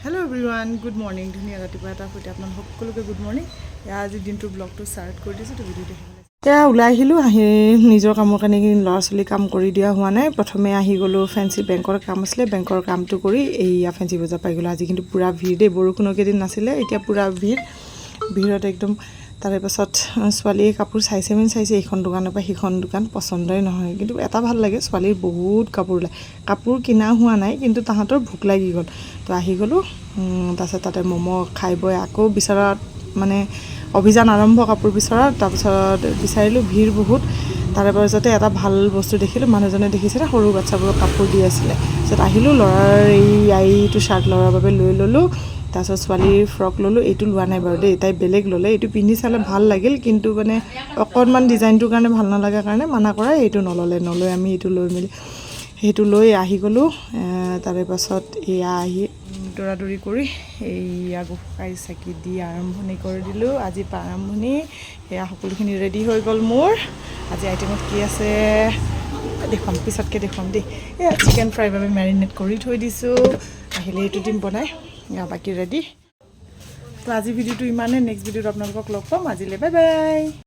Hello everyone, good morning. ধুনীয়া ৰাতিপুৱা এটা সৈতে আপোনালোক সকলোকে গুড মৰ্ণিং। আজি দিনটোৰ ব্লগটো ষ্টাৰ্ট কৰি দিছোঁ তো ভিডিঅ'টো এতিয়া ওলাই আহিলোঁ আহি নিজৰ কামৰ কাৰণে ল'ৰা ছোৱালী কাম কৰি দিয়া হোৱা নাই প্ৰথমে আহি গ'লোঁ ফেঞ্চি বেংকৰ কাম আছিলে বেংকৰ কামটো কৰি এইয়া ফেঞ্চি বজাৰ পাই গ'লোঁ আজি কিন্তু পুৰা ভিৰ দেই বৰষুণৰ কেইদিন নাছিলে এতিয়া পুৰা ভিৰত একদম তাৰে পাছত ছোৱালীয়ে কাপোৰ চাইছে এইখন দোকানৰ পৰা সিখন দোকান পচন্দই নহয় কিন্তু এটা ভাল লাগে ছোৱালীৰ বহুত কাপোৰ ওলায় কাপোৰ কিনা হোৱা নাই কিন্তু তাহাঁতৰ ভোক লাগি গ'ল তো আহি গ'লোঁ তাৰপিছত তাতে ম'ম' খাই বৈ আকৌ বিচৰাত মানে অভিযান আৰম্ভ কাপোৰ বিচৰাত তাৰপিছত বিচাৰিলোঁ ভিৰ বহুত তাৰে পাছতে এটা ভাল বস্তু দেখিলোঁ মানুহজনে দেখিছিলে সৰু বাচ্চাবোৰক কাপোৰ দি আছিলে তাৰপিছত আহিলোঁ ল'ৰাৰ এইটো শ্বাৰ্ট ল'ৰাৰ বাবে লৈ ল'লোঁ তাৰপিছত ছোৱালীৰ ফ্ৰক ল'লোঁ এইটো লোৱা নাই বাৰু দেই তাই বেলেগ ল'লে এইটো পিন্ধি চালে ভাল লাগিল কিন্তু মানে অকণমান ডিজাইনটোৰ কাৰণে ভাল নালাগে কাৰণে মানা কৰা এইটো নলৈ আমি এইটো লৈ মেলি সেইটো লৈ আহি গ'লোঁ তাৰে পাছত এয়া আহি দৌৰা কৰি এইয়া গোসাঁই চাকি দি আৰম্ভণি কৰি দিলোঁ আজি আৰম্ভণি সেয়া সকলোখিনি ৰেডি হৈ গ'ল মোৰ আজি আইটেমত কি আছে দেখুৱাম পিছতকৈ দেখুৱাম দেই এয়া চিকেন ফ্ৰাইৰ বাবে মেৰিনেট কৰি থৈ দিছোঁ আহিলে এইটো দিম বনাই বাকী ৰেডি তো আজি ভিডিঅ'টো ইমানে নেক্সট ভিডিঅ'ত আপোনালোকক লগ পাম আজিলৈ বাই বাই